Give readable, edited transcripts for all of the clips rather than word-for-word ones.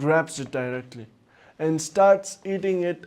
grabs it directly and starts eating it,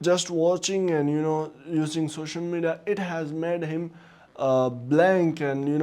just watching and using social media, it has made him blank and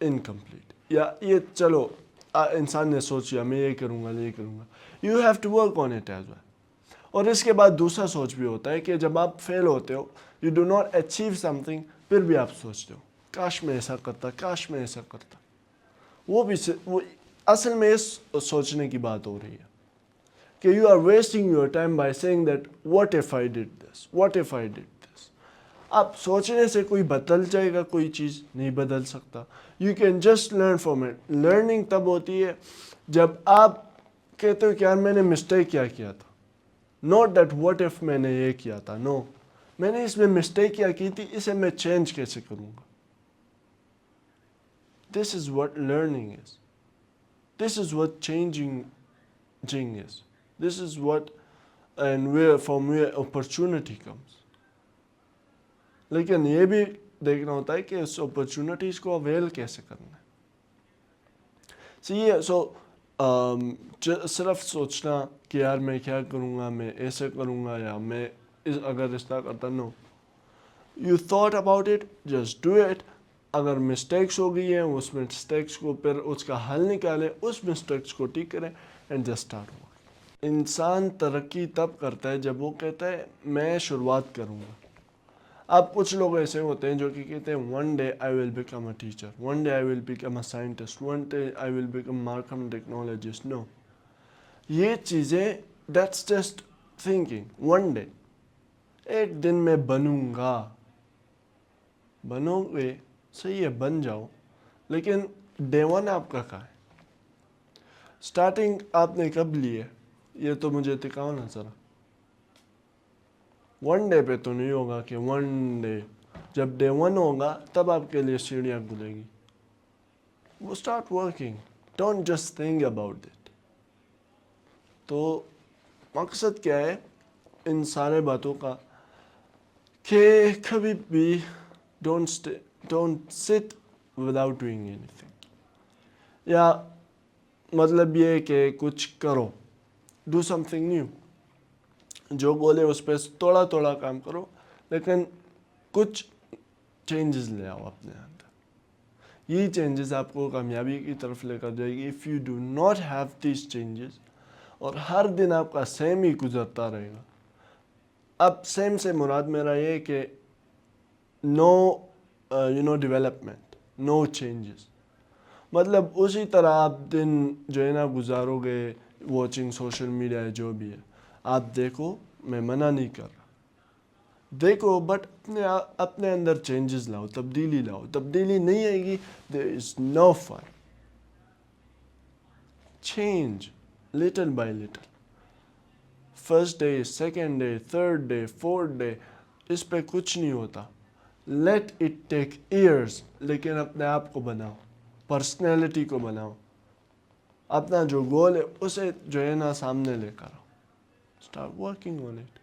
incomplete. یا یہ چلو انسان نے سوچا میں یہ کروں گا یہ کروں گا, you have to work on it as well. اور اس کے بعد دوسرا سوچ بھی ہوتا ہے کہ جب آپ فیل ہوتے ہو, you do not achieve something, پھر بھی آپ سوچتے ہو کاش میں ایسا کرتا, کاش میں ایسا کرتا. وہ اصل میں اس سوچنے کی بات ہو رہی ہے کہ you are wasting your time by saying that what if I did this, what if I did this. آپ سوچنے سے کوئی بدل جائے گا, کوئی چیز نہیں بدل سکتا. You can just learn from it. Learning تب ہوتی ہے جب آپ کہتے ہو کہ یار میں نے مسٹیک کیا تھا, ناٹ دیٹ واٹ ایف میں نے یہ کیا تھا, نو, میں نے اس میں مسٹیک کیا کی تھی, اسے میں چینج کیسے کروں گا. This is what learning is. This is what changing is. This is what and from where opportunity comes. لیکن یہ بھی دیکھنا ہوتا ہے کہ اس اپرچونٹیز کو اویل کیسے کرنا ہے. صرف سوچنا کہ یار میں کیا کروں گا, میں ایسے کروں گا, یا میں اگر اس طرح کرتا, no, you thought about it, just do it. اگر مسٹیکس ہو گئی ہیں, اس مسٹیکس کو پھر اس کا حل نکالیں, اس مسٹیکس کو ٹھیک کریں, اینڈ جسٹ اسٹارٹ. انسان ترقی تب کرتا ہے جب وہ کہتا ہے میں شروعات کروں گا. اب کچھ لوگ ایسے ہوتے ہیں جو کہ کہتے ہیں one day I will become a teacher, one day I will become a scientist, one day I will become marcom technologist. No, یہ چیزیں that's just thinking. One day, ایک دن میں بنوں گا, بنو گے صحیح ہے, بن جاؤ, لیکن ڈے ون آپ کا کہاں ہے؟ اسٹارٹنگ آپ نے کب لی ہے, یہ تو مجھے دکھاؤ نا ذرا. ون ڈے پہ تو نہیں ہوگا کہ ون ڈے, جب ڈے ون ہوگا تب آپ کے لیے سیڑھیاں کھلے گی. وہ start working, don't just think about it. تو مقصد کیا ہے ان سارے باتوں کا, کہ کبھی بھی ڈونٹ سٹ وداؤٹ ڈوئنگ اینی تھنگ. یا مطلب یہ کہ کچھ کرو, ڈو سم تھنگ نیو. جو بولے اس پہ تھوڑا تھوڑا کام کرو, لیکن کچھ چینجز لے آؤ اپنے اندر. یہ چینجز آپ کو کامیابی کی طرف لے کر جائے گی. If you do not have these changes, اور ہر دن آپ کا سیم ہی گزرتا رہے گا. اب سیم سے مراد میرا یہ کہ نو ڈیولپمنٹ, نو چینجز. مطلب اسی طرح آپ دن جو ہے نا گزارو گے واچنگ سوشل میڈیا ہے, جو بھی ہے آپ دیکھو, میں منع نہیں کر رہا, دیکھو, بٹ اپنے اندر چینجز لاؤ, تبدیلی لاؤ. تبدیلی نہیں آئے گی, there is no fun. Change little by little. First day, second day, third day, fourth day, اس پہ کچھ نہیں ہوتا. لیٹ اٹ ٹیک ایئرس, لیکن اپنے آپ کو بناؤ, پرسنالٹی کو بناؤ, اپنا جو گول ہے اسے جو ہے نا سامنے لے کر آؤ. Start working on it.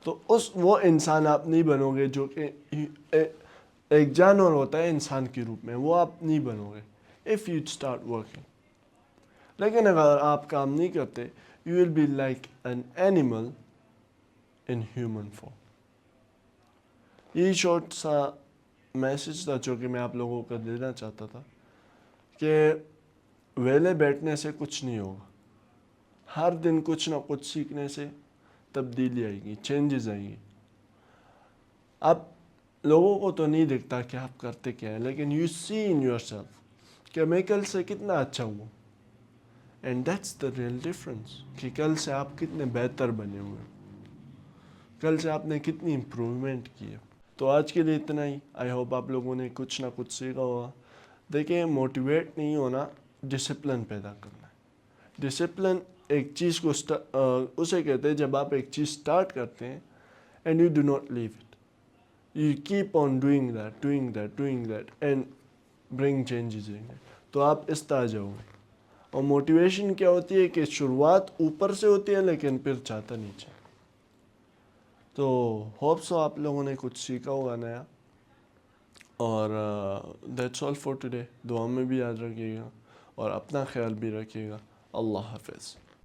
تو وہ انسان آپ نہیں بنو گے جو کہ ایک جانور ہوتا ہے انسان کے روپ میں, وہ آپ نہیں بنو گے اف یو اسٹارٹ ورکنگ. لیکن اگر آپ کام نہیں کرتے, you will be like an animal in human form. یہ شارٹ سا میسج تھا جو کہ میں آپ لوگوں کو دینا چاہتا تھا, کہ ویلے بیٹھنے سے کچھ نہیں ہوگا. ہر دن کچھ نہ کچھ سیکھنے سے تبدیلی آئے گی, چینجز آئیں گی. اب لوگوں کو تو نہیں دکھتا کہ آپ کرتے کیا ہیں, لیکن you see in yourself کہ میں کل سے کتنا اچھا ہوں. And that's the real difference, کہ کل سے آپ کتنے بہتر بنے ہوئے, کل سے آپ نے کتنی امپروومنٹ کی ہے. تو آج کے لیے اتنا ہی. آئی ہوپ آپ لوگوں نے کچھ نہ کچھ سیکھا ہوگا. دیکھیں, موٹیویٹ نہیں ہونا, ڈسپلن پیدا کرنا ہے. ڈسپلن ایک چیز کو اسے کہتے ہیں جب آپ ایک چیز اسٹارٹ کرتے ہیں and you do not leave it, you keep on doing that and bring changes in it. تو آپ اس طرح جاؤ گے. اور موٹیویشن کیا ہوتی ہے کہ شروعات اوپر سے ہوتی ہے, لیکن پھر چاہتا نیچے. تو ہوپ سو آپ لوگوں نے کچھ سیکھا ہوگا نیا. اور دیٹس آل فار ٹوڈے. دعا میں بھی یاد رکھیے گا اور اپنا خیال بھی رکھیے گا. اللہ حافظ.